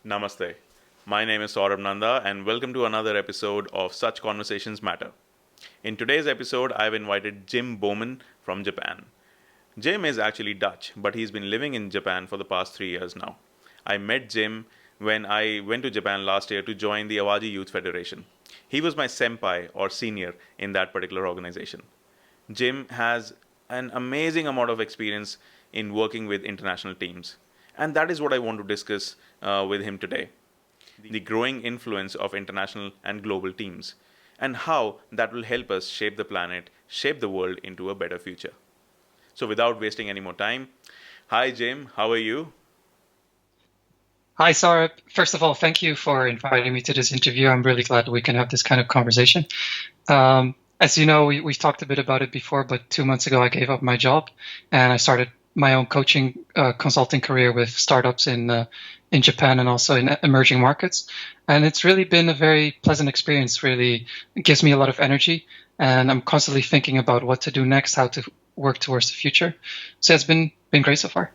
Namaste. My name is Saurabh Nanda, and welcome to another episode of Such Conversations Matter. In today's episode, I've invited Jim Bowman from Japan. Jim is actually Dutch, but he's been living in Japan for the past 3 years now. I met Jim when I went to Japan last year to join the Awaji Youth Federation. He was my senpai or senior in that particular organization. Jim has an amazing amount of experience in working with international teams. And that is what I want to discuss with him today: the growing influence of international and global teams, and how that will help us shape the planet, shape the world into a better future. So, without wasting any more time, hi Jim, how are you? Hi, Sarah. First of all, thank you for inviting me to this interview. I'm really glad we can have this kind of conversation. As you know, we've talked a bit about it before, but 2 months ago I gave up my job and I started my own coaching consulting career with startups in Japan and also in emerging markets. And it's really been a very pleasant experience. Really, it gives me a lot of energy, and I'm constantly thinking about what to do next, how to work towards the future. So it's been great so far.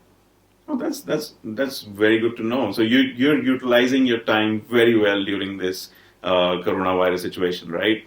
Oh, that's very good to know. So you're utilizing your time very well during this coronavirus situation, right?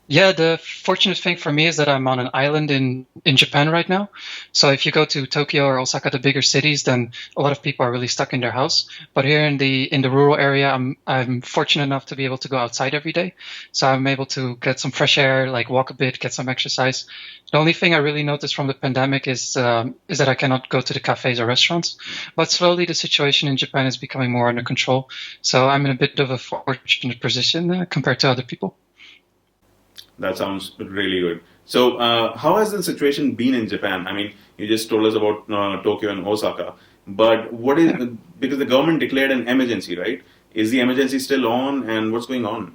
Yeah, the fortunate thing for me is that I'm on an island in Japan right now. So if you go to Tokyo or Osaka, the bigger cities, then a lot of people are really stuck in their house. But here in the rural area, I'm fortunate enough to be able to go outside every day. So I'm able to get some fresh air, like walk a bit, get some exercise. The only thing I really noticed from the pandemic is that I cannot go to the cafes or restaurants. But slowly the situation in Japan is becoming more under control. So I'm in a bit of a fortunate position compared to other people. That sounds really good. So, how has the situation been in Japan? I mean, you just told us about Tokyo and Osaka, but what is, because the government declared an emergency, right? Is the emergency still on, and what's going on?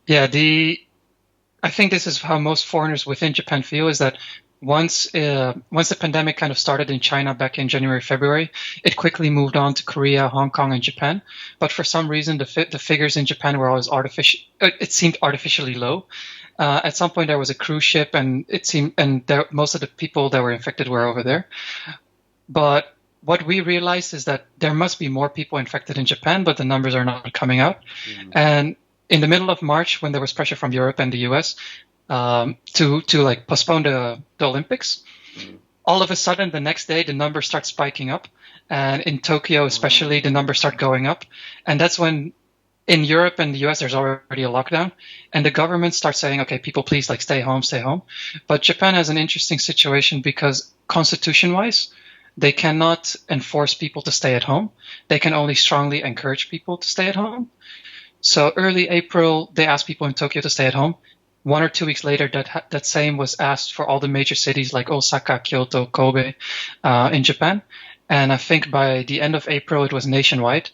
Yeah, I think this is how most foreigners within Japan feel is that once the pandemic kind of started in China back in January, February, it quickly moved on to Korea, Hong Kong, and Japan. But for some reason, the figures in Japan were always artificial. It seemed artificially low. At some point, there was a cruise ship, and it seemed, and most of the people that were infected were over there. But what we realized is that there must be more people infected in Japan, but the numbers are not coming out. Mm. And in the middle of March, when there was pressure from Europe and the US to like postpone the Olympics, Mm. all of a sudden the next day the numbers start spiking up, and in Tokyo especially the numbers start going up, and that's when in Europe and the US there's already a lockdown, and the government starts saying, okay, people please like stay home, stay home. But Japan has an interesting situation because constitution wise they cannot enforce people to stay at home. They can only strongly encourage people to stay at home. So early April, they asked people in Tokyo to stay at home. 1 or 2 weeks later, that same was asked for all the major cities like Osaka, Kyoto, Kobe, in Japan. And I think by the end of April, it was nationwide.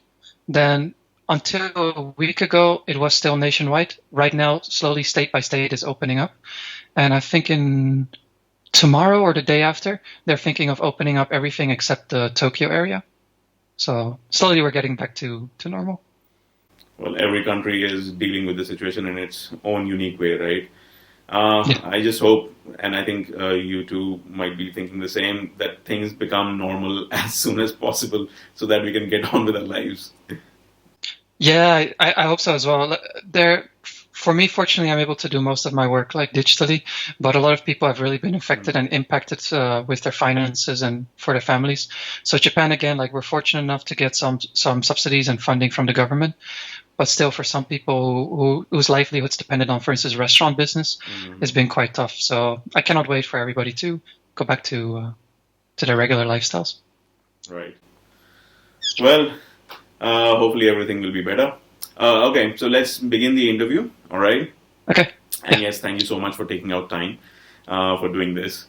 Then until a week ago, it was still nationwide. Right now, slowly state by state is opening up. And I think in tomorrow or the day after, they're thinking of opening up everything except the Tokyo area. So slowly we're getting back to normal. Well, every country is dealing with the situation in its own unique way, right? Yeah. I just hope, and I think you two might be thinking the same, that things become normal as soon as possible so that we can get on with our lives. Yeah, I hope so as well. For me, fortunately, I'm able to do most of my work like digitally, but a lot of people have really been affected Mm. and impacted with their finances and for their families. So Japan, again, like we're fortunate enough to get some subsidies and funding from the government, but still, for some people whose livelihoods depended on, for instance, restaurant business, Mm. it's been quite tough. So I cannot wait for everybody to go back to their regular lifestyles. Right. Well, hopefully everything will be better. Okay, so let's begin the interview. All right. Okay. And Yeah. yes, thank you so much for taking out time for doing this.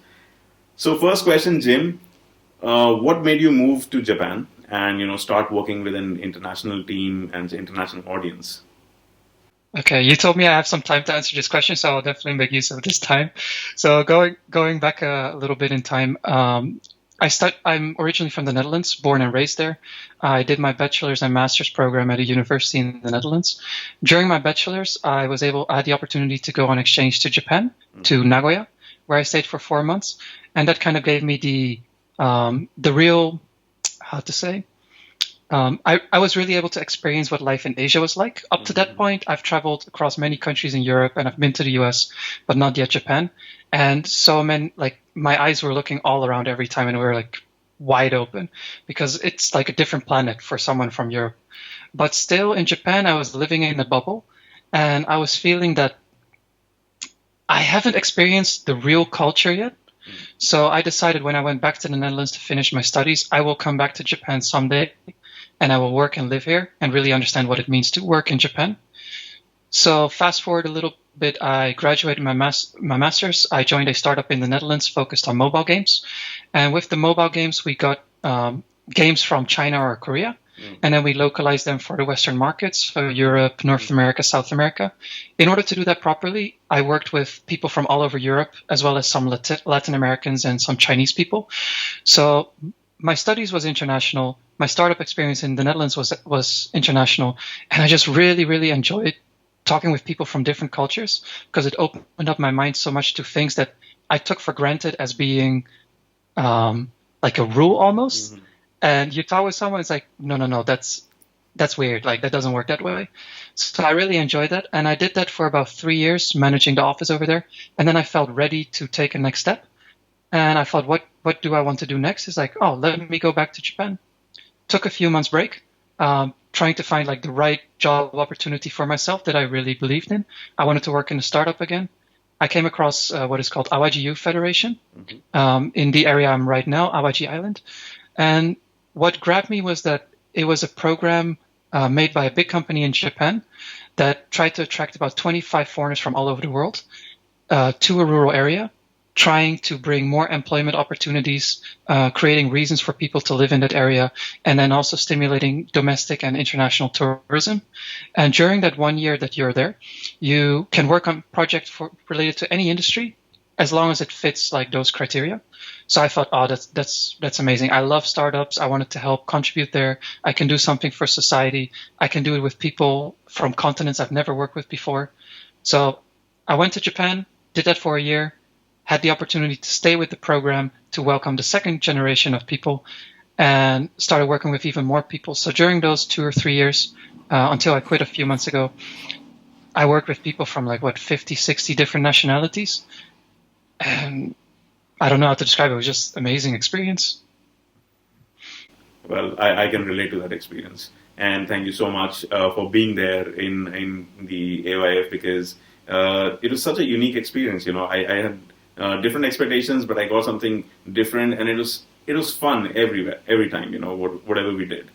So, first question, Jim, what made you move to Japan and start working with an international team and international audience? Okay, you told me I have some time to answer this question, so I'll definitely make use of this time. So going back a little bit in time, I'm originally from the Netherlands, born and raised there. I did my bachelor's and master's program at a university in the Netherlands. During my bachelor's, I had the opportunity to go on exchange to Japan, to Mm-hmm. Nagoya, where I stayed for 4 months, and that kind of gave me the real, how to say, I was really able to experience what life in Asia was like. Up to that point, I've traveled across many countries in Europe and I've been to the US, but not yet Japan. And so many, like, my eyes were looking all around every time and we were like wide open because it's like a different planet for someone from Europe. But still in Japan, I was living in a bubble and I was feeling that I haven't experienced the real culture yet. So I decided when I went back to the Netherlands to finish my studies, I will come back to Japan someday and I will work and live here and really understand what it means to work in Japan. So fast forward a little bit, I graduated my master's. I joined a startup in the Netherlands focused on mobile games. And with the mobile games, we got games from China or Korea. And then we localized them for the Western markets, so Europe, North America, South America. In order to do that properly, I worked with people from all over Europe, as well as some Latin Americans and some Chinese people. So my studies was international. My startup experience in the Netherlands was international. And I just really, really enjoyed talking with people from different cultures because it opened up my mind so much to things that I took for granted as being like a rule almost. Mm-hmm. And you talk with someone, it's like, no, that's weird. Like, that doesn't work that way. So I really enjoyed that. And I did that for about 3 years, managing the office over there. And then I felt ready to take a next step. And I thought, what do I want to do next? It's like, oh, let me go back to Japan. Took a few months break, trying to find like the right job opportunity for myself that I really believed in. I wanted to work in a startup again. I came across what is called Awaji Youth Federation in the area I'm right now, Awaji Island. And what grabbed me was that it was a program made by a big company in Japan that tried to attract about 25 foreigners from all over the world to a rural area, trying to bring more employment opportunities, creating reasons for people to live in that area, and then also stimulating domestic and international tourism. And during that 1 year that you're there, you can work on projects related to any industry as long as it fits like those criteria. So I thought, oh, that's amazing. I love startups. I wanted to help contribute there. I can do something for society. I can do it with people from continents I've never worked with before. So I went to Japan, did that for a year, had the opportunity to stay with the program to welcome the second generation of people and started working with even more people. So during those 2 or 3 years, until I quit a few months ago, I worked with people from 50, 60 different nationalities. And I don't know how to describe it. It was just amazing experience. Well, I can relate to that experience. And thank you so much for being there in the AYF because it was such a unique experience. I had different expectations, but I got something different, and it was fun every time. Whatever we did.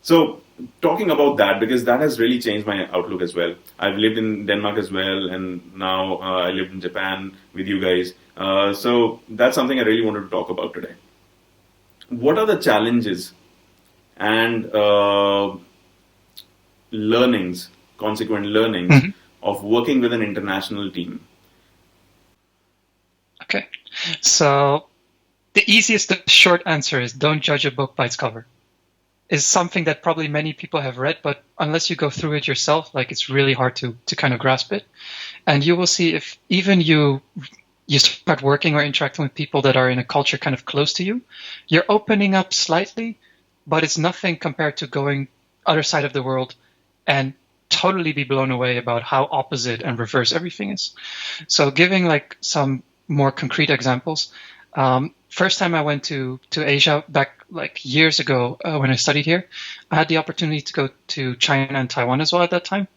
So talking about that, because that has really changed my outlook as well. I've lived in Denmark as well, and now I live in Japan with you guys. So that's something I really wanted to talk about today. What are the challenges and consequent learnings of working with an international team? Okay. So the easiest, the short answer is don't judge a book by its cover. Is something that probably many people have read, but unless you go through it yourself, it's really hard to kind of grasp it. And you will see if even you start working or interacting with people that are in a culture kind of close to you, you're opening up slightly, but it's nothing compared to going other side of the world and totally be blown away about how opposite and reverse everything is. So giving some more concrete examples, first time I went to Asia back years ago when I studied here, I had the opportunity to go to China and Taiwan as well at that time.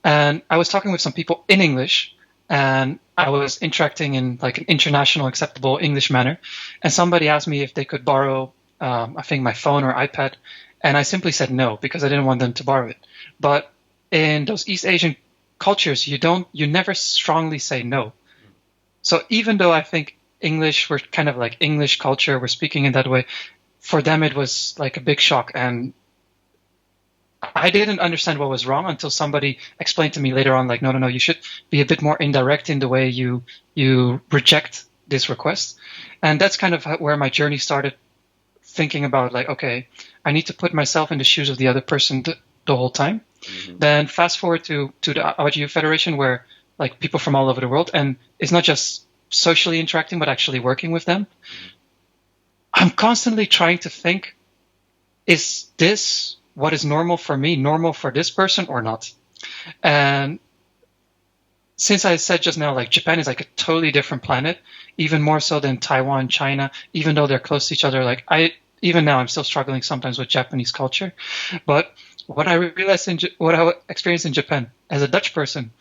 And I was talking with some people in English and I was interacting in an international acceptable English manner. And somebody asked me if they could borrow, I think my phone or iPad. And I simply said no, because I didn't want them to borrow it. But in those East Asian cultures, you never strongly say no. So even though I think English, we're kind of English culture, we're speaking in that way, for them it was a big shock. And I didn't understand what was wrong until somebody explained to me later on, no, you should be a bit more indirect in the way you reject this request. And that's kind of where my journey started, thinking about okay, I need to put myself in the shoes of the other person the whole time. Mm-hmm. Then fast forward to the Awaji Youth Federation, where people from all over the world, and it's not just socially interacting, but actually working with them. I'm constantly trying to think is this what is normal for me, normal for this person or not? And since I said just now, like Japan is like a totally different planet, even more so than Taiwan, China, even though they're close to each other. Like even now, I'm still struggling sometimes with Japanese culture. But what I realized what I experienced in Japan as a Dutch person,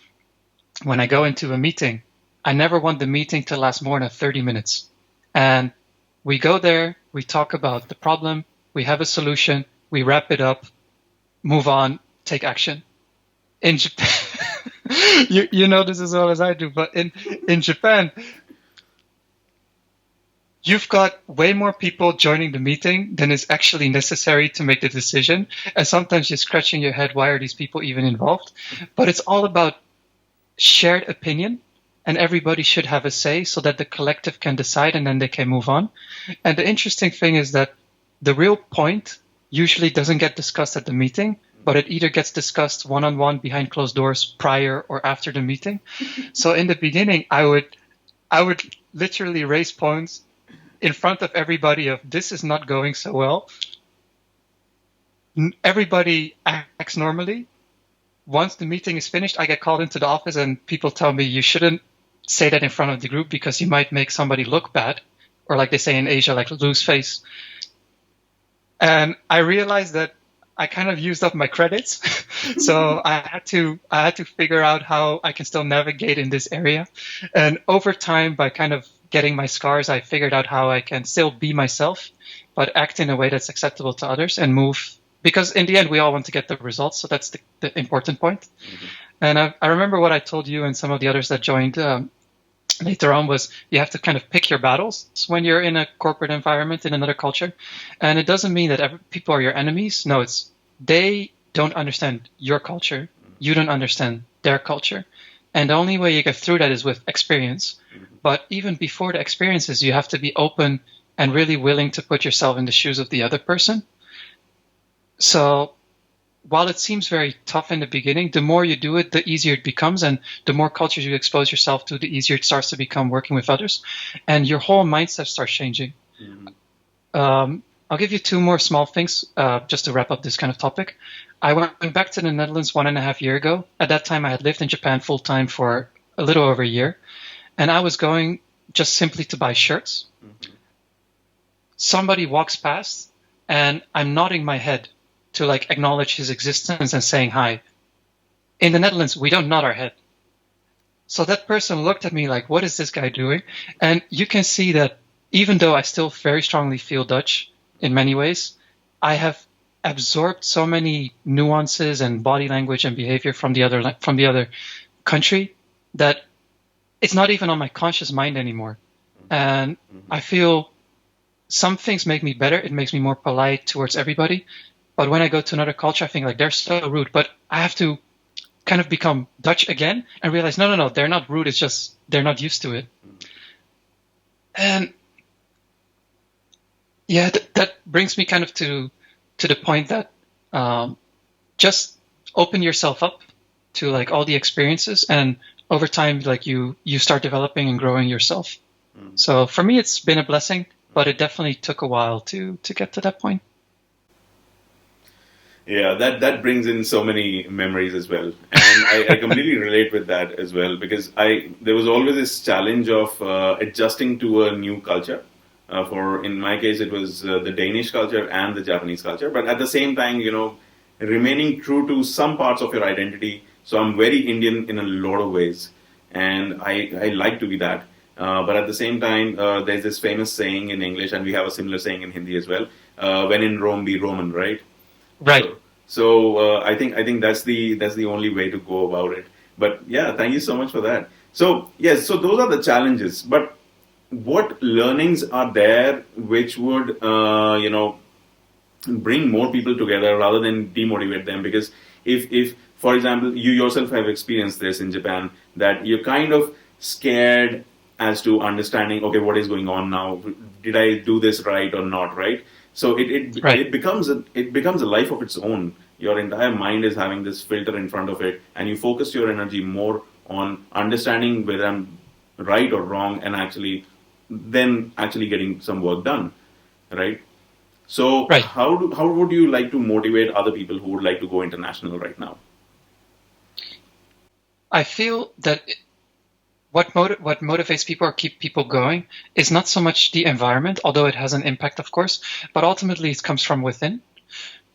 when I go into a meeting, I never want the meeting to last more than 30 minutes. And we go there, we talk about the problem, we have a solution, we wrap it up, move on, take action. In Japan, you know this as well as I do, but in Japan, you've got way more people joining the meeting than is actually necessary to make the decision. And sometimes you're scratching your head, why are these people even involved? But it's all about shared opinion, and everybody should have a say so that the collective can decide and then they can move on. And the interesting thing is that the real point usually doesn't get discussed at the meeting, but it either gets discussed one-on-one behind closed doors prior or after the meeting. So in the beginning, I would literally raise points in front of everybody of this is not going so well. Everybody acts normally. Once the meeting is finished, I get called into the office and people tell me you shouldn't say that in front of the group because you might make somebody look bad, or like they say in Asia, like lose face. And I realized that I kind of used up my credits, so I had to figure out how I can still navigate in this area. And over time, by kind of getting my scars, I figured out how I can still be myself, but act in a way that's acceptable to others and move. Because in the end, we all want to get the results, so that's the important point. Mm-hmm. And I remember what I told you and some of the others that joined later on was you have to kind of pick your battles when you're in a corporate environment in another culture. And it doesn't mean that people are your enemies. No, it's they don't understand your culture. You don't understand their culture. And the only way you get through that is with experience. But even before the experiences, you have to be open and really willing to put yourself in the shoes of the other person. So while it seems very tough in the beginning, the more you do it, the easier it becomes. And the more cultures you expose yourself to, the easier it starts to become working with others. And your whole mindset starts changing. Mm-hmm. I'll give you two more small things just to wrap up this kind of topic. I went back to the Netherlands 1.5 years ago. At that time, I had lived in Japan full time for a little over a year. And I was going just simply to buy shirts. Mm-hmm. Somebody walks past and I'm nodding my head to like acknowledge his existence and saying hi. In the Netherlands, we don't nod our head. So that person looked at me like, what is this guy doing? And you can see that even though I still very strongly feel Dutch in many ways, I have absorbed so many nuances and body language and behavior from the other country that it's not even on my conscious mind anymore. And I feel some things make me better. It makes me more polite towards everybody. But when I go to another culture, I think like they're so rude. But I have to kind of become Dutch again and realize, no, they're not rude. It's just they're not used to it. And yeah, that brings me kind of to the point that just open yourself up to like all the experiences, and over time, like you start developing and growing yourself. So for me, it's been a blessing, but it definitely took a while to get to that point. Yeah, that brings in so many memories as well, and I completely relate with that as well, because there was always this challenge of adjusting to a new culture. In my case, it was the Danish culture and the Japanese culture, but at the same time, remaining true to some parts of your identity. So I'm very Indian in a lot of ways, and I like to be that. But at the same time, there's this famous saying in English, and we have a similar saying in Hindi as well. When in Rome, be Roman, right? Right. So I think that's the only way to go about it. But yeah, thank you so much for that. So yes, so those are the challenges. But what learnings are there which would bring more people together rather than demotivate them? Because if for example you yourself have experienced this in Japan, that you're kind of scared as to understanding, okay, what is going on now? Did I do this right or not, right? So it becomes a life of its own. Your entire mind is having this filter in front of it, and you focus your energy more on understanding whether I'm right or wrong, and actually getting some work done, right? So Right. how would you like to motivate other people who would like to go international right now? I feel that what motivates people or keep people going is not so much the environment, although it has an impact, of course, but ultimately it comes from within.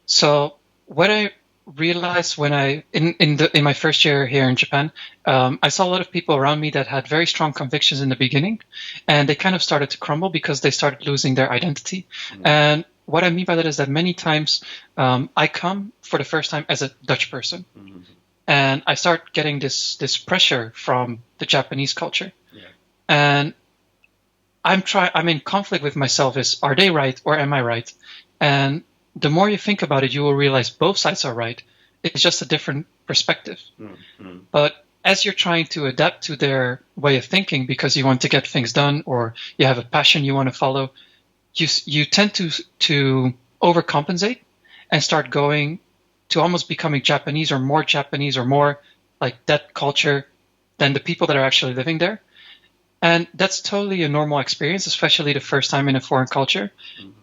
So what I realized when in my first year here in Japan, I saw a lot of people around me that had very strong convictions in the beginning, and they kind of started to crumble because they started losing their identity. And what I mean by that is that many times I come for the first time as a Dutch person, and I start getting this pressure from the Japanese culture, Yeah. and I'm in conflict with myself. Is are they right or am I right? And the more you think about it, you will realize both sides are right. It's just a different perspective. But as you're trying to adapt to their way of thinking because you want to get things done or you have a passion you want to follow, you tend to overcompensate and start going to almost becoming Japanese or more like that culture than the people that are actually living there. And that's totally a normal experience, especially the first time in a foreign culture,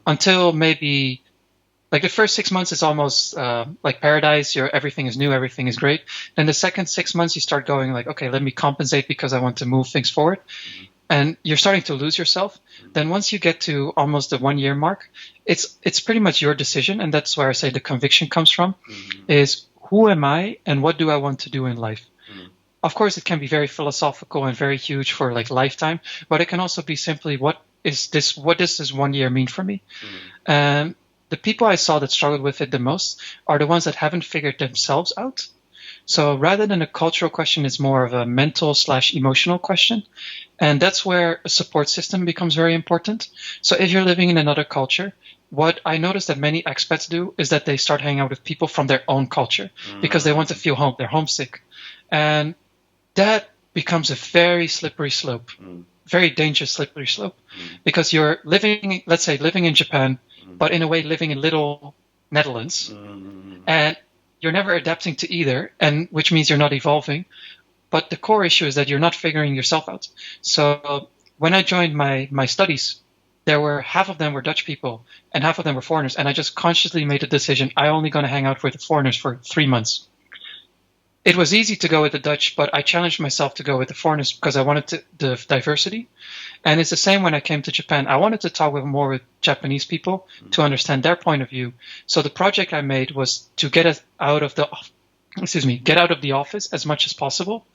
until maybe like the first 6 months is almost like paradise. Everything is new, everything is great. Then the second 6 months, you start going like, okay, let me compensate because I want to move things forward. And you're starting to lose yourself. Then once you get to almost the 1 year mark, it's pretty much your decision. And that's where I say the conviction comes from is who am I and what do I want to do in life? Of course, it can be very philosophical and very huge for like lifetime, but it can also be simply what does this 1 year mean for me? And the people I saw that struggled with it the most are the ones that haven't figured themselves out. So rather than a cultural question, it's more of a mental/emotional question. And that's where a support system becomes very important. So if you're living in another culture, what I notice that many expats do is that they start hanging out with people from their own culture because they want to feel home. They're homesick. And that becomes a very slippery slope, very dangerous slippery slope, because you're living, let's say, living in Japan, but in a way living in little Netherlands, and you're never adapting to either, and which means you're not evolving. But the core issue is that you're not figuring yourself out. So when I joined my studies, there were half of them were Dutch people and half of them were foreigners, and I just consciously made a decision: I'm only going to hang out with the foreigners for 3 months. It was easy to go with the Dutch, but I challenged myself to go with the foreigners because I wanted the diversity. And it's the same when I came to Japan. I wanted to talk more with Japanese people to understand their point of view. So the project I made was to get out of the office as much as possible,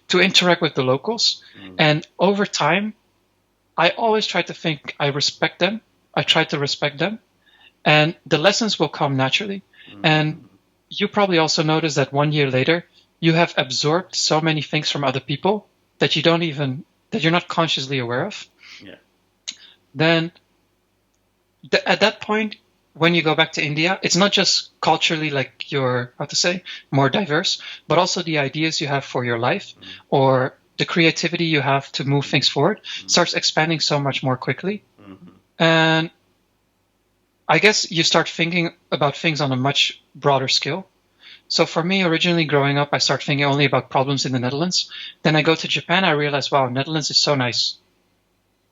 to interact with the locals. And over time, I always try to think I respect them. I try to respect them, and the lessons will come naturally. And you probably also notice that 1 year later, you have absorbed so many things from other people that you're not consciously aware of. Yeah. Then at that point, when you go back to India, it's not just culturally like you're, more diverse, but also the ideas you have for your life or the creativity you have to move things forward starts expanding so much more quickly. And I guess you start thinking about things on a much broader scale. So for me, originally growing up, I start thinking only about problems in the Netherlands. Then I go to Japan, I realize, wow, Netherlands is so nice.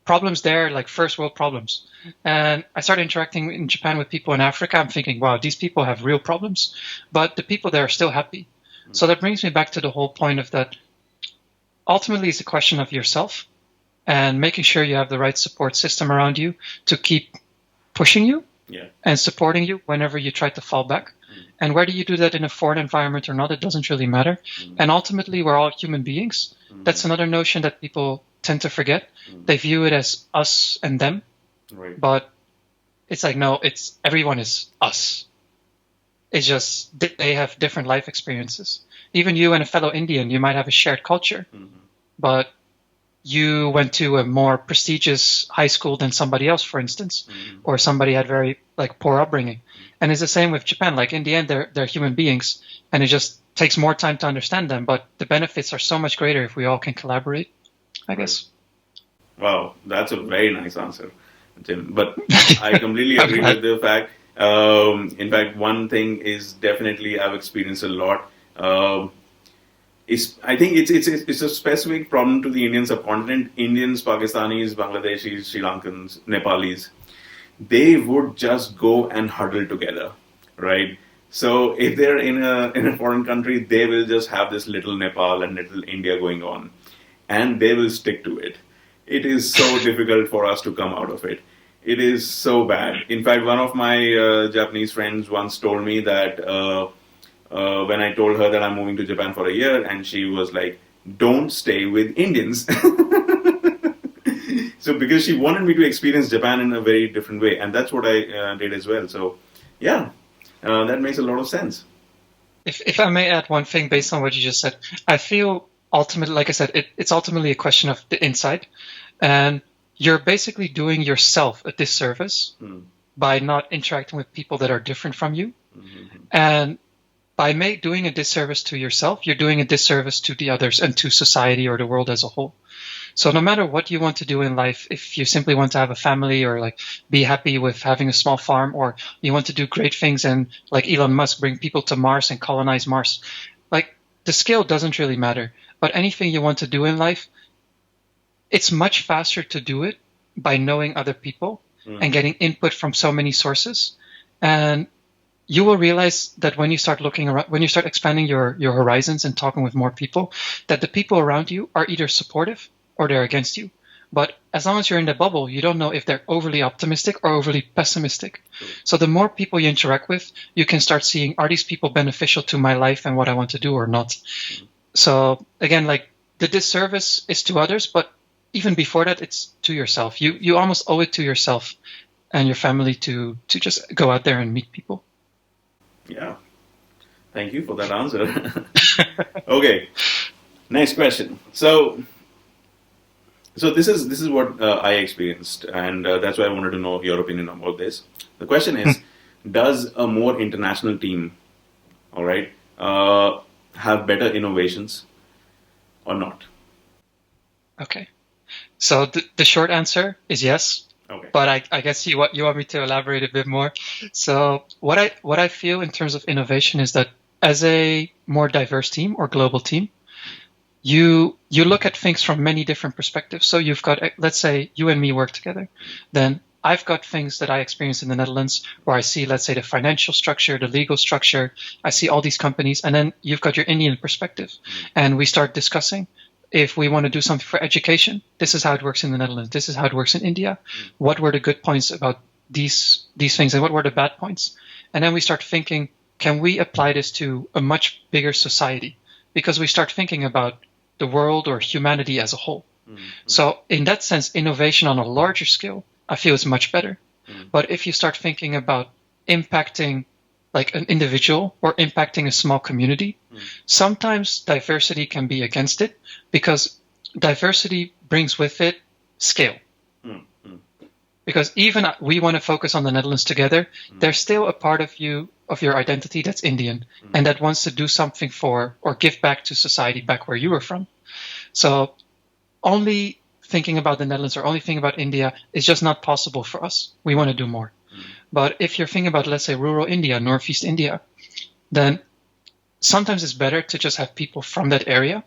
Problems there, like first world problems. And I start interacting in Japan with people in Africa. I'm thinking, wow, these people have real problems, but the people there are still happy. So that brings me back to the whole point of that. Ultimately, it's a question of yourself and making sure you have the right support system around you to keep pushing you and supporting you whenever you try to fall back. And whether you do that in a foreign environment or not, it doesn't really matter. And ultimately, we're all human beings. That's another notion that people tend to forget. They view it as us and them. Right. But it's like, no, everyone is us. It's just they have different life experiences. Even you and a fellow Indian, you might have a shared culture, but you went to a more prestigious high school than somebody else, for instance, or somebody had very poor upbringing. And it's the same with Japan. Like in the end, they're human beings, and it just takes more time to understand them. But the benefits are so much greater if we all can collaborate, I guess. Wow, that's a very nice answer, Jim. But I completely agree with the fact. In fact, one thing is definitely I've experienced a lot. I think it's a specific problem to the Indian subcontinent. Indians, Pakistanis, Bangladeshis, Sri Lankans, Nepalis. they would just go and huddle together, right? So if they're in a foreign country, they will just have this little Nepal and little India going on, and they will stick to it. It is so difficult for us to come out of it. It is so bad. In fact, one of my Japanese friends once told me that when I told her that I'm moving to Japan for a year, and she was like, "Don't stay with Indians." So because she wanted me to experience Japan in a very different way, and that's what I did as well. So yeah, that makes a lot of sense. If I may add one thing based on what you just said, I feel ultimately, like I said, it's ultimately a question of the insight, and you're basically doing yourself a disservice by not interacting with people that are different from you, and by doing a disservice to yourself, you're doing a disservice to the others and to society or the world as a whole. So no matter what you want to do in life, if you simply want to have a family or like be happy with having a small farm, or you want to do great things and like Elon Musk bring people to Mars and colonize Mars, like the scale doesn't really matter. But anything you want to do in life, it's much faster to do it by knowing other people and getting input from so many sources. And you will realize that when you start looking around, when you start expanding your horizons and talking with more people, that the people around you are either supportive or they're against you. But as long as you're in the bubble, you don't know if they're overly optimistic or overly pessimistic. So the more people you interact with, you can start seeing, are these people beneficial to my life and what I want to do or not? So again, like the disservice is to others, but even before that, it's to yourself. You almost owe it to yourself and your family to just go out there and meet people. Yeah. Thank you for that answer. Okay. Next question. So this is what I experienced, and that's why I wanted to know your opinion about this. The question is, does a more international team, all right, have better innovations or not? Okay. So the short answer is yes. Okay. But I guess you want me to elaborate a bit more. So what I feel in terms of innovation is that as a more diverse team or global team, you look at things from many different perspectives. So you've got, let's say you and me work together, then I've got things that I experience in the Netherlands where I see, let's say, the financial structure, the legal structure. I see all these companies, and then you've got your Indian perspective, and we start discussing. If we want to do something for education, this is how it works in the Netherlands. This is how it works in India. What were the good points about these things, and what were the bad points? And then we start thinking, can we apply this to a much bigger society? Because we start thinking about the world or humanity as a whole. So in that sense, innovation on a larger scale, I feel is much better. But if you start thinking about impacting like an individual or impacting a small community, sometimes diversity can be against it because diversity brings with it scale. Because even we want to focus on the Netherlands together, there's still a part of you, of your identity that's Indian and that wants to do something for or give back to society back where you were from. So only thinking about the Netherlands or only thinking about India is just not possible for us. We want to do more. But if you're thinking about, let's say, rural India, Northeast India, then sometimes it's better to just have people from that area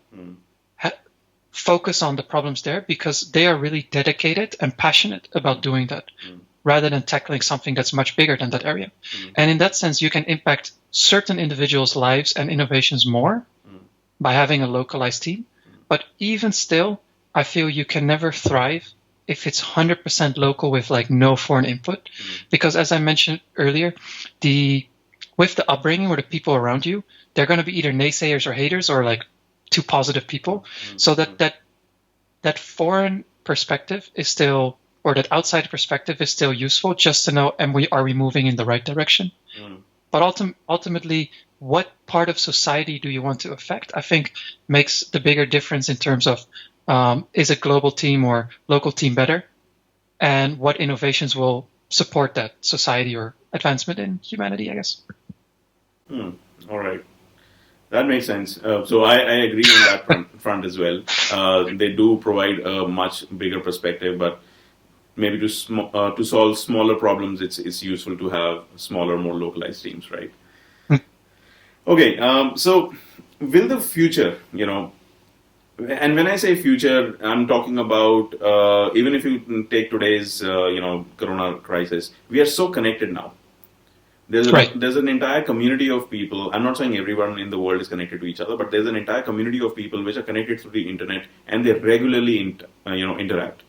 focus on the problems there because they are really dedicated and passionate about doing that rather than tackling something that's much bigger than that area. And in that sense, you can impact certain individuals' lives and innovations more by having a localized team. But even still, I feel you can never thrive if it's 100% local with like no foreign input. Because as I mentioned earlier, with the upbringing or the people around you, they're going to be either naysayers or haters or like too positive people. So that foreign perspective is still, or that outside perspective is still useful just to know, are we moving in the right direction? But ultimately, what part of society do you want to affect? I think makes the bigger difference in terms of is a global team or local team better? And what innovations will support that society or advancement in humanity, I guess. All right. That makes sense. So I agree on that front as well. They do provide a much bigger perspective, but maybe to solve smaller problems, it's useful to have smaller, more localized teams, right? Okay. So will the future, And when I say future, I'm talking about even if you take today's Corona crisis, we are so connected now. Right. There's an entire community of people. I'm not saying everyone in the world is connected to each other, but there's an entire community of people which are connected through the internet, and they regularly interact.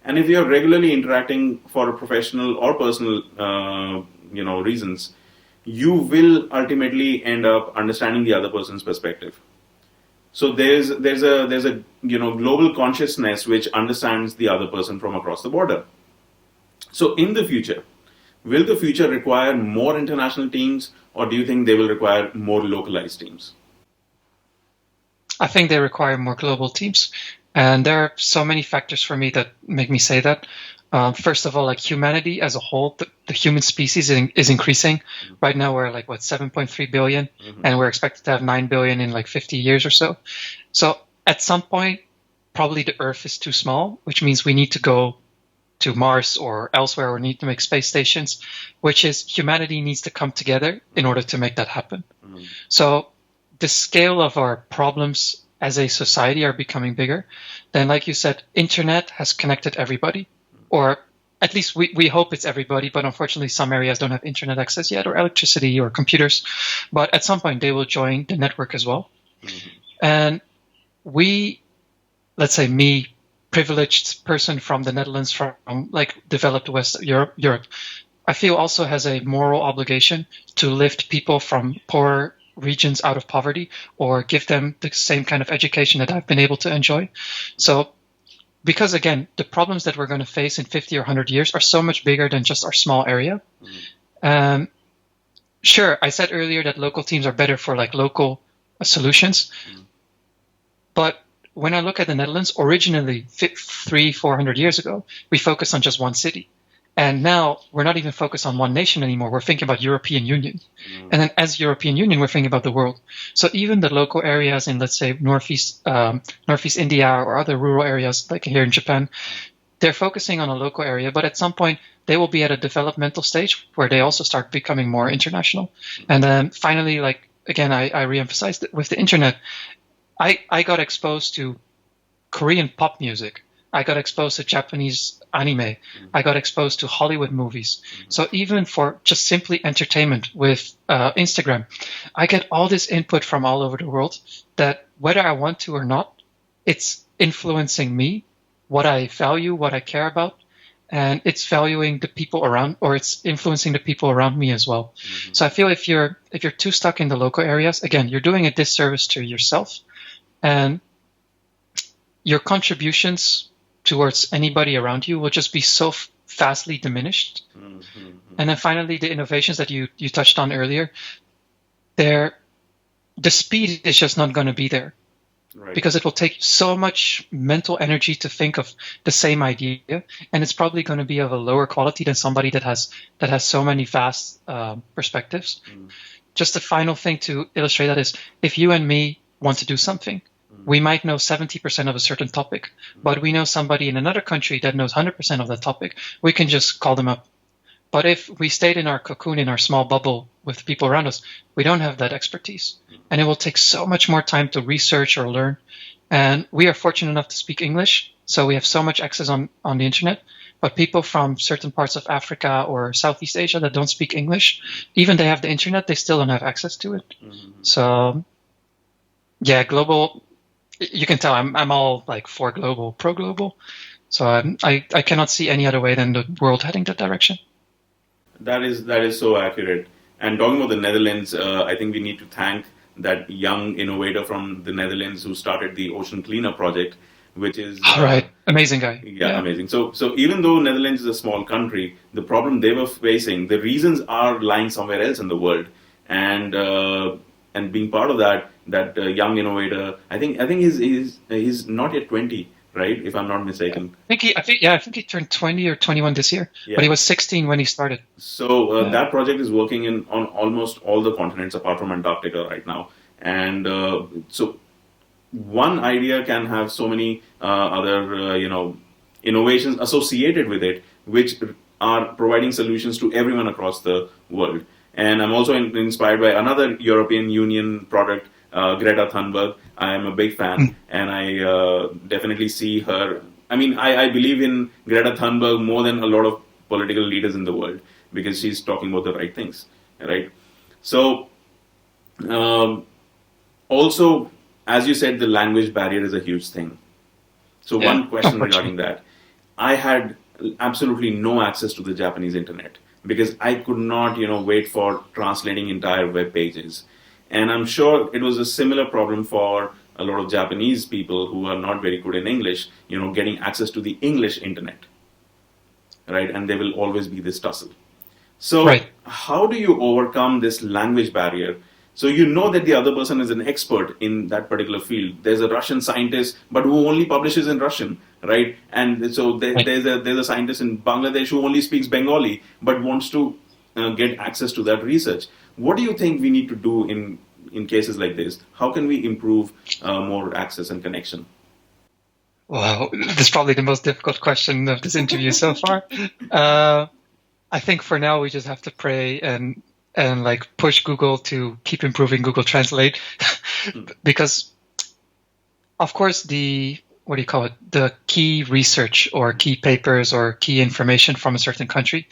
And if you're regularly interacting for professional or personal reasons, you will ultimately end up understanding the other person's perspective. So there's a global consciousness which understands the other person from across the border. So in the future, will the future require more international teams, or do you think they will require more localized teams? I think they require more global teams. And there are so many factors for me that make me say that. First of all, like humanity as a whole, the human species is increasing. Right now we're like, 7.3 billion, and we're expected to have 9 billion in like 50 years or so. So at some point, probably the Earth is too small, which means we need to go to Mars or elsewhere, or need to make space stations, which is humanity needs to come together in order to make that happen. So the scale of our problems as a society are becoming bigger. Then, like you said, internet has connected everybody, or at least we hope it's everybody, but unfortunately some areas don't have internet access yet, or electricity or computers. But at some point they will join the network as well. And we, let's say me, privileged person from the Netherlands, from like developed West Europe, I feel also has a moral obligation to lift people from poor regions out of poverty, or give them the same kind of education that I've been able to enjoy. So, because again, the problems that we're going to face in 50 or 100 years are so much bigger than just our small area. Sure, I said earlier that local teams are better for like local solutions, but when I look at the Netherlands, originally 300-400 years ago, we focused on just one city. And now we're not even focused on one nation anymore. We're thinking about European Union. And then as European Union, we're thinking about the world. So even the local areas in, let's say, Northeast India or other rural areas, like here in Japan, they're focusing on a local area. But at some point, they will be at a developmental stage where they also start becoming more international. And then finally, like, again, I reemphasized that with the internet, I got exposed to Korean pop music. I got exposed to Japanese anime. I got exposed to Hollywood movies. So even for just simply entertainment with Instagram, I get all this input from all over the world that whether I want to or not, it's influencing me, what I value, what I care about, and it's valuing the people around, or it's influencing the people around me as well. So I feel if you're too stuck in the local areas, again, you're doing a disservice to yourself, and your contributions towards anybody around you will just be so vastly diminished. And then finally, the innovations that you touched on earlier, the speed is just not going to be there. Right. Because it will take so much mental energy to think of the same idea, and it's probably going to be of a lower quality than somebody that has so many vast perspectives. Just a final thing to illustrate that is, if you and me want to do something, we might know 70% of a certain topic, but we know somebody in another country that knows 100% of that topic. We can just call them up. But if we stayed in our cocoon, in our small bubble with the people around us, we don't have that expertise. And it will take so much more time to research or learn. And we are fortunate enough to speak English, so we have so much access on the internet. But people from certain parts of Africa or Southeast Asia that don't speak English, even they have the internet, they still don't have access to it. So, yeah, global... You can tell I'm all like for global, pro-global. So I cannot see any other way than the world heading that direction. That is so accurate. And talking about the Netherlands, I think we need to thank that young innovator from the Netherlands who started the Ocean Cleanup Project, which is... All right. Amazing guy. Yeah, amazing. So even though Netherlands is a small country, the problem they were facing, the reasons are lying somewhere else in the world. And being part of that young innovator, I think he's not yet 20, right? If I'm not mistaken. I think he turned 20 or 21 this year, but he was 16 when he started. So that project is working on almost all the continents apart from Antarctica right now, and so one idea can have so many other innovations associated with it, which are providing solutions to everyone across the world. And I'm also inspired by another European Union product, Greta Thunberg. I am a big fan, and I definitely see her. I mean, I believe in Greta Thunberg more than a lot of political leaders in the world because she's talking about the right things, right? So, um, also, as you said, the language barrier is a huge thing. So, Yeah, one question regarding unfortunately. that. I had absolutely no access to the Japanese internet because I could not, wait for translating entire web pages. And I'm sure it was a similar problem for a lot of Japanese people who are not very good in English, getting access to the English internet, right? And there will always be this tussle. So, Right. how do you overcome this language barrier? So, you know that the other person is an expert in that particular field. There's a Russian scientist, but who only publishes in Russian, right? And so, Right. there's a scientist in Bangladesh who only speaks Bengali, but wants to get access to that research. What do you think we need to do in cases like this? How can we improve more access and connection? Wow, this is probably the most difficult question of this interview so far. Uh, I think for now we just have to pray and like push Google to keep improving Google Translate because of course the what do you call it, the key research or key papers or key information from a certain country,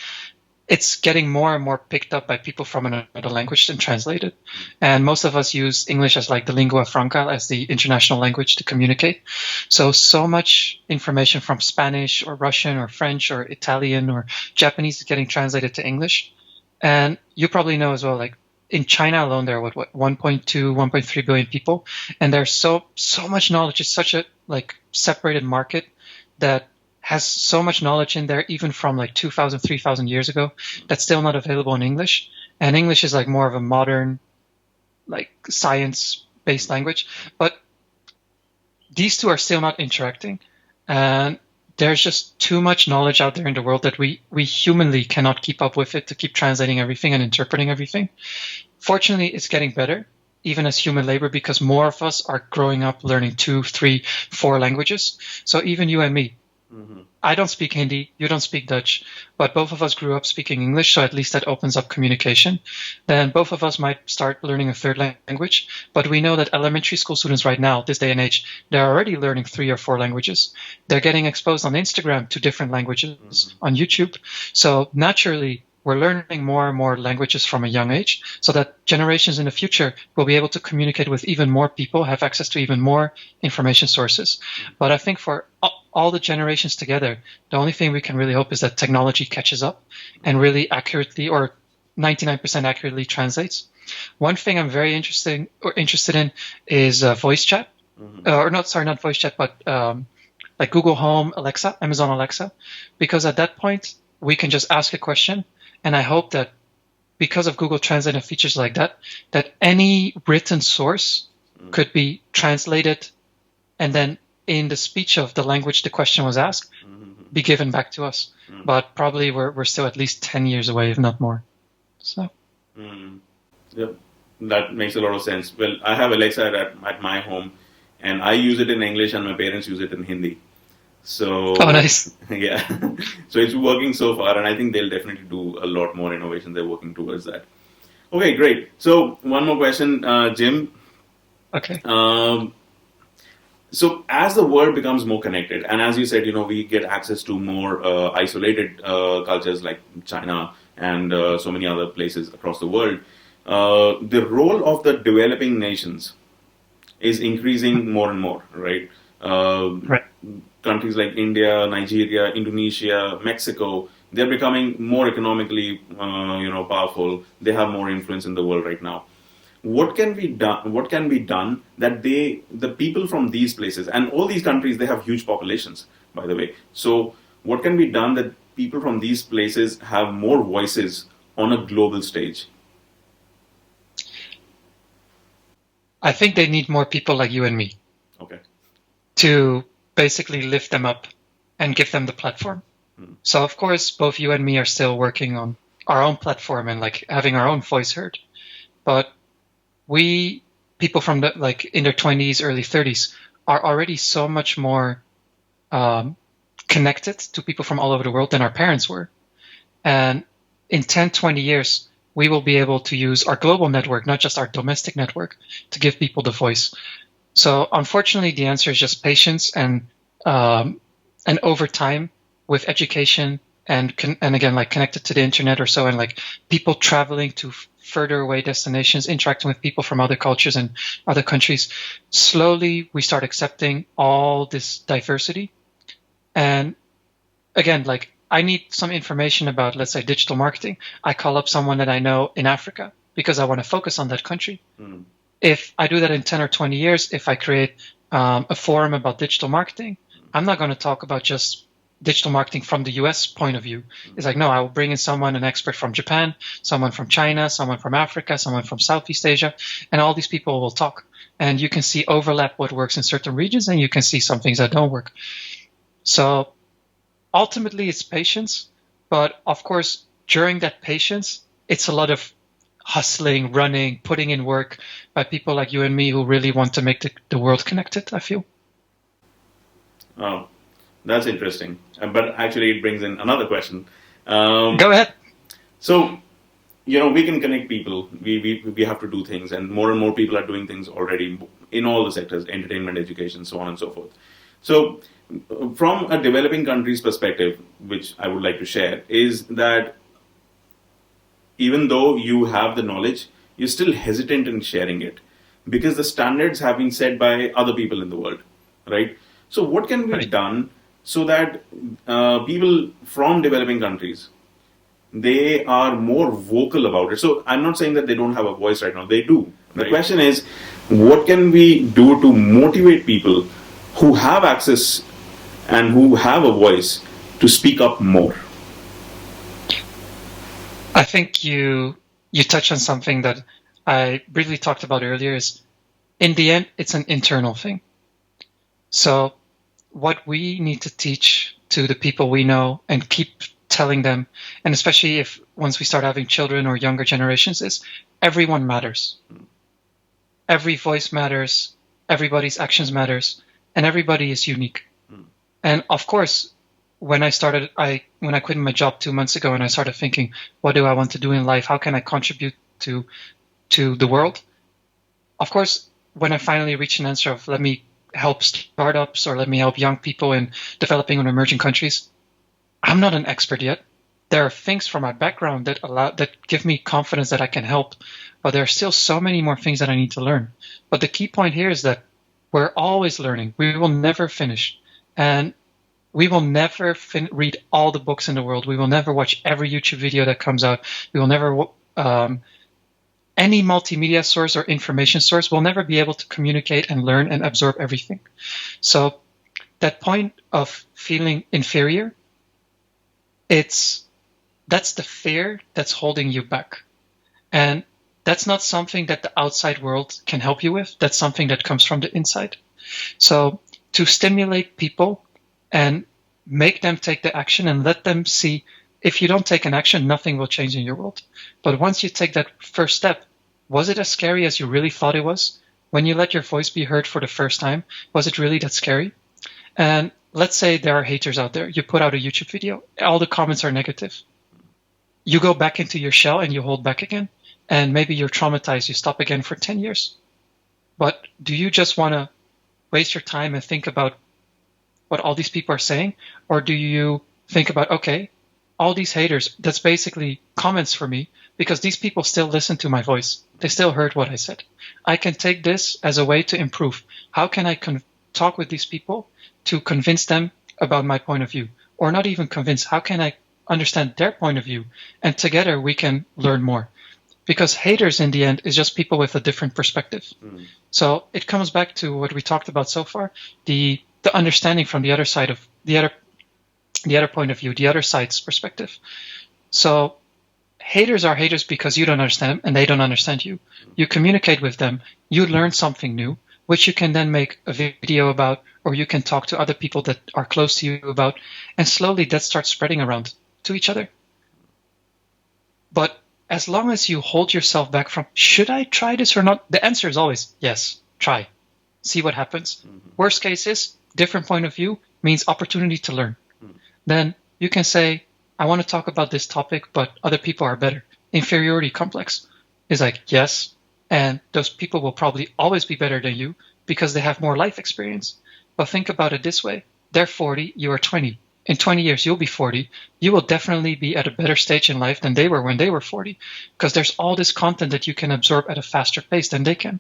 it's getting more and more picked up by people from another language and translated. And most of us use English as like the lingua franca, as the international language to communicate. So much information from Spanish or Russian or French or Italian or Japanese is getting translated to English. And you probably know as well, like in China alone, there are what 1.2, 1.3 billion people, and there's so much knowledge. It's such a like separated market that has so much knowledge in there, even from like 2,000, 3,000 years ago, that's still not available in English. And English is like more of a modern, like science-based language. But these two are still not interacting, and there's just too much knowledge out there in the world that we humanly cannot keep up with it to keep translating everything and interpreting everything. Fortunately, it's getting better, even as human labor, because more of us are growing up learning 2, 3, 4 languages. So even you and me, Mm-hmm. I don't speak Hindi, you don't speak Dutch, but both of us grew up speaking English, so at least that opens up communication. Then both of us might start learning a third language, but we know that elementary school students right now, this day and age, they're already learning 3 or 4 languages. They're getting exposed on Instagram to different languages, on YouTube. So naturally, we're learning more and more languages from a young age so that generations in the future will be able to communicate with even more people, have access to even more information sources. But I think for all the generations together, the only thing we can really hope is that technology catches up and really accurately or 99% accurately translates. One thing I'm very interested in is voice chat, or not voice chat, but like Google Home, Alexa, Amazon Alexa, because at that point we can just ask a question, and I hope that because of Google Translate and features like that, that any written source could be translated and then in the speech of the language the question was asked, be given back to us. But probably we're still at least 10 years away, if not more. So. Yep, that makes a lot of sense. Well, I have Alexa at my home, and I use it in English, and my parents use it in Hindi. So, Oh, nice. yeah, so it's working so far, and I think they'll definitely do a lot more innovation. They're working towards that. Okay, great. So, one more question, Jim. Okay. So, as the world becomes more connected, and as you said, we get access to more isolated cultures like China and so many other places across the world, the role of the developing nations is increasing more and more, right? Right. Countries like India, Nigeria, Indonesia, Mexico, they're becoming more economically, powerful. They have more influence in the world right now. What can be done? What can be done that the people from these places and all these countries, they have huge populations, by the way. So, what can be done that people from these places have more voices on a global stage? I think they need more people like you and me Okay. to basically lift them up and give them the platform. So of course, both you and me are still working on our own platform and like having our own voice heard. But we, people from the like in their 20s, early 30s, are already so much more connected to people from all over the world than our parents were. And in 10, 20 years, we will be able to use our global network, not just our domestic network, to give people the voice. So unfortunately, the answer is just patience and over time with education and again, like connected to the internet or so, and like people traveling to further away destinations, interacting with people from other cultures and other countries, slowly we start accepting all this diversity. And again, like I need some information about, let's say, digital marketing. I call up someone that I know in Africa because I want to focus on that country. If I do that in 10 or 20 years, if I create a forum about digital marketing, I'm not going to talk about just digital marketing from the US point of view. It's like, no, I will bring in someone, an expert from Japan, someone from China, someone from Africa, someone from Southeast Asia, and all these people will talk. And you can see overlap what works in certain regions, and you can see some things that don't work. So ultimately, it's patience. But of course, during that patience, it's a lot of hustling, running, putting in work by people like you and me who really want to make the world connected, I feel. Oh, that's interesting. But actually, it brings in another question. Go ahead. So, we can connect people. We have to do things, and more people are doing things already in all the sectors, entertainment, education, so on and so forth. So, from a developing country's perspective, which I would like to share, is that even though you have the knowledge, you're still hesitant in sharing it because the standards have been set by other people in the world, right? So what can be done so that people from developing countries, they are more vocal about it? So I'm not saying that they don't have a voice right now. They do. The question is, what can we do to motivate people who have access and who have a voice to speak up more? I think you touch on something that I briefly talked about earlier. Is in the end, it's an internal thing. So what we need to teach to the people we know and keep telling them, and especially if once we start having children or younger generations, is everyone matters. Every voice matters, everybody's actions matters, and everybody is unique. And of course, when I quit my job 2 months ago and I started thinking, what do I want to do in life? How can I contribute to the world? Of course, when I finally reached an answer of let me help startups or let me help young people in developing and emerging countries, I'm not an expert yet. There are things from my background that give me confidence that I can help, but there are still so many more things that I need to learn. But the key point here is that we're always learning. We will never finish. And we will never read all the books in the world. We will never watch every YouTube video that comes out. We will never, any multimedia source or information source will never be able to communicate and learn and absorb everything. So that point of feeling inferior, that's the fear that's holding you back. And that's not something that the outside world can help you with. That's something that comes from the inside. So to stimulate people and make them take the action and let them see, if you don't take an action, nothing will change in your world. But once you take that first step, was it as scary as you really thought it was? When you let your voice be heard for the first time, was it really that scary? And let's say there are haters out there. You put out a YouTube video, all the comments are negative. You go back into your shell and you hold back again. And maybe you're traumatized, you stop again for 10 years. But do you just want to waste your time and think about what all these people are saying? Or do you think about, okay, all these haters, that's basically comments for me because these people still listen to my voice. They still heard what I said. I can take this as a way to improve. How can I talk with these people to convince them about my point of view? Or not even convince, how can I understand their point of view? And together we can learn more. Because haters in the end is just people with a different perspective. So it comes back to what we talked about so far, the understanding from the other side of the other point of view, the other side's perspective. So haters are haters because you don't understand them and they don't understand you. You communicate with them, you learn something new, which you can then make a video about, or you can talk to other people that are close to you about, and slowly that starts spreading around to each other. But as long as you hold yourself back from, should I try this or not? The answer is always, yes, try. See what happens. Worst case is, different point of view means opportunity to learn. Then you can say, I want to talk about this topic, but other people are better. inferiority complex. It's like, yes, and those people will probably always be better than you because they have more life experience. But think about it this way. They're 40, you are 20. In 20 years, you'll be 40. You will definitely be at a better stage in life than they were when they were 40, because there's all this content that you can absorb at a faster pace than they can.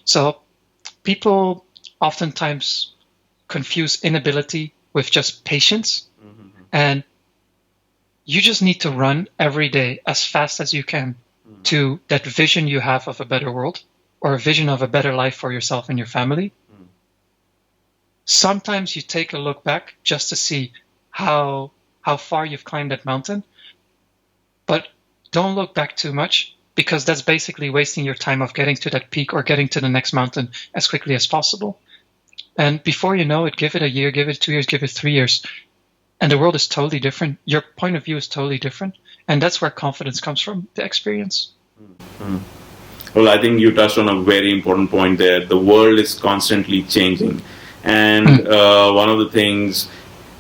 So people oftentimes confuse inability with just patience. And you just need to run every day as fast as you can to that vision you have of a better world or a vision of a better life for yourself and your family. Sometimes you take a look back just to see how far you've climbed that mountain, but don't look back too much, because that's basically wasting your time of getting to that peak or getting to the next mountain as quickly as possible. And before you know it, give it a year, give it 2 years, give it 3 years, and the world is totally different. Your point of view is totally different, and that's where confidence comes from, the experience. Well, I think you touched on a very important point there. The world is constantly changing, and one of the things,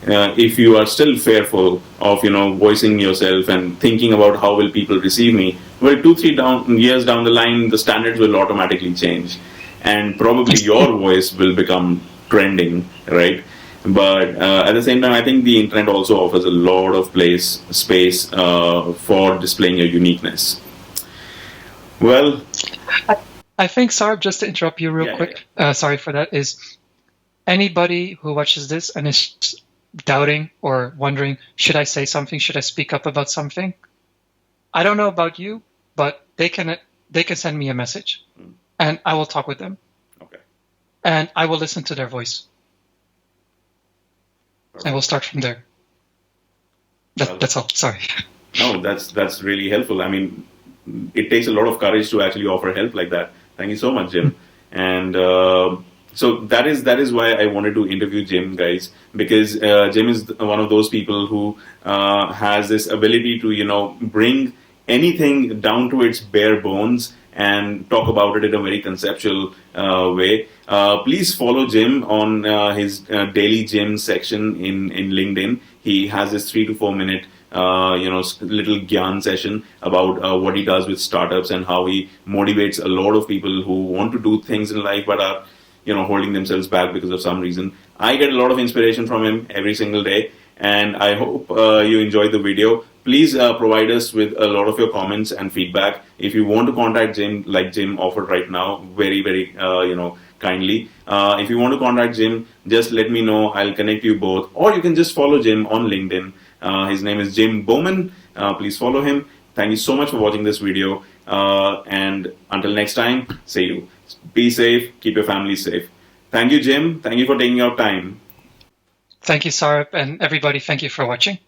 if you are still fearful of voicing yourself and thinking about how will people receive me, well, 2-3 years down the line, the standards will automatically change, and probably your voice will become trending, right? But at the same time, I think the internet also offers a lot of space for displaying your uniqueness. Well, I think, Sarb, just to interrupt you real quick, sorry for that, is anybody who watches this and is doubting or wondering, should I say something? Should I speak up about something? I don't know about you, but they can send me a message, and I will talk with them. Okay. And I will listen to their voice. Perfect. And we'll start from there. That's all. Sorry. No, that's really helpful. I mean, it takes a lot of courage to actually offer help like that. Thank you so much, Jim. And so that is why I wanted to interview Jim, guys, because Jim is one of those people who has this ability to bring anything down to its bare bones and talk about it in a very conceptual way. Please follow Jim on his daily Jim section in LinkedIn. He has this 3 to 4 minute little Gyan session about what he does with startups and how he motivates a lot of people who want to do things in life but are holding themselves back because of some reason. I get a lot of inspiration from him every single day, and I hope you enjoyed the video. Please provide us with a lot of your comments and feedback. If you want to contact Jim, like Jim offered right now, very, very, kindly. If you want to contact Jim, just let me know. I'll connect you both. Or you can just follow Jim on LinkedIn. His name is Jim Bowman. Please follow him. Thank you so much for watching this video. And until next time, see you. Be safe. Keep your family safe. Thank you, Jim. Thank you for taking your time. Thank you, Sarab, and everybody, thank you for watching.